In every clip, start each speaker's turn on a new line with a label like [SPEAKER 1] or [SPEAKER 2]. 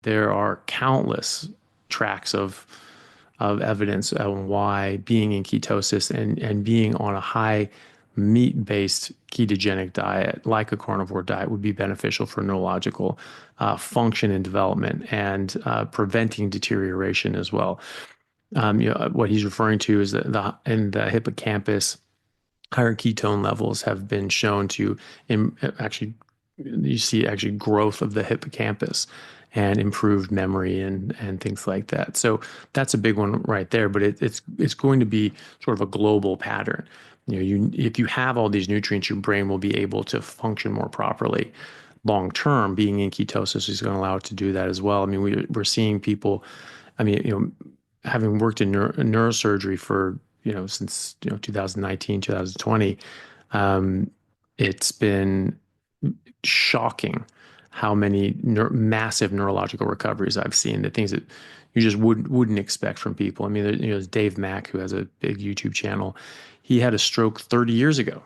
[SPEAKER 1] there are countless tracks of evidence on why being in ketosis and being on a high meat-based ketogenic diet, like a carnivore diet, would be beneficial for neurological function and development and preventing deterioration as well. What he's referring to is that in the hippocampus, higher ketone levels have been shown to actually, you see actually growth of the hippocampus and improved memory and things like that. So that's a big one right there. But it's going to be sort of a global pattern. If you have all these nutrients, your brain will be able to function more properly. Long term, being in ketosis is going to allow it to do that as well. I mean, we're seeing people. I mean, having worked in neurosurgery for since 2019, 2020, it's been shocking how many massive neurological recoveries I've seen. The things that you just wouldn't expect from people. I mean, there's Dave Mack, who has a big YouTube channel. He had a stroke 30 years ago,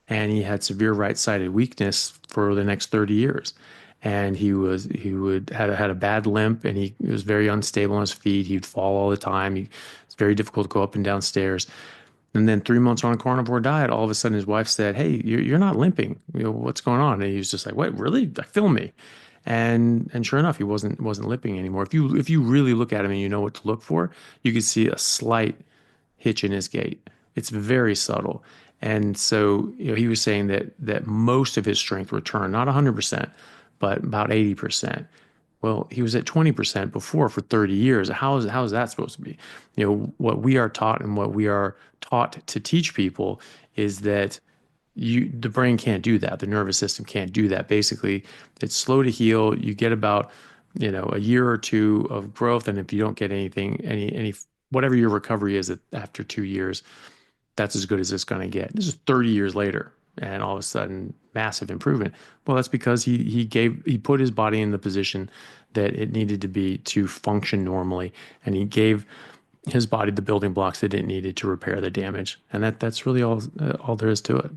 [SPEAKER 1] and he had severe right-sided weakness for the next 30 years. And he had a bad limp, and he was very unstable on his feet. He'd fall all the time. It's very difficult to go up and down stairs. And then 3 months on a carnivore diet, all of a sudden his wife said, "Hey, you're not limping. What's going on?" And he was just like, "What? Really? Film me." And sure enough, he wasn't limping anymore. If you really look at him and you know what to look for, you can see a slight hitch in his gait. It's very subtle. And so, he was saying that most of his strength returned, not 100%, but about 80%. Well, he was at 20% before for 30 years. How is that supposed to be? What we are taught and what we are taught to teach people is that the brain can't do that. The nervous system can't do that. Basically, it's slow to heal. You get about, a year or two of growth. And if you don't get anything, whatever your recovery is after 2 years, that's as good as it's going to get. This is 30 years later, and all of a sudden, massive improvement. Well, that's because he put his body in the position that it needed to be to function normally, and he gave his body the building blocks that it needed to repair the damage. And that's really all there is to it.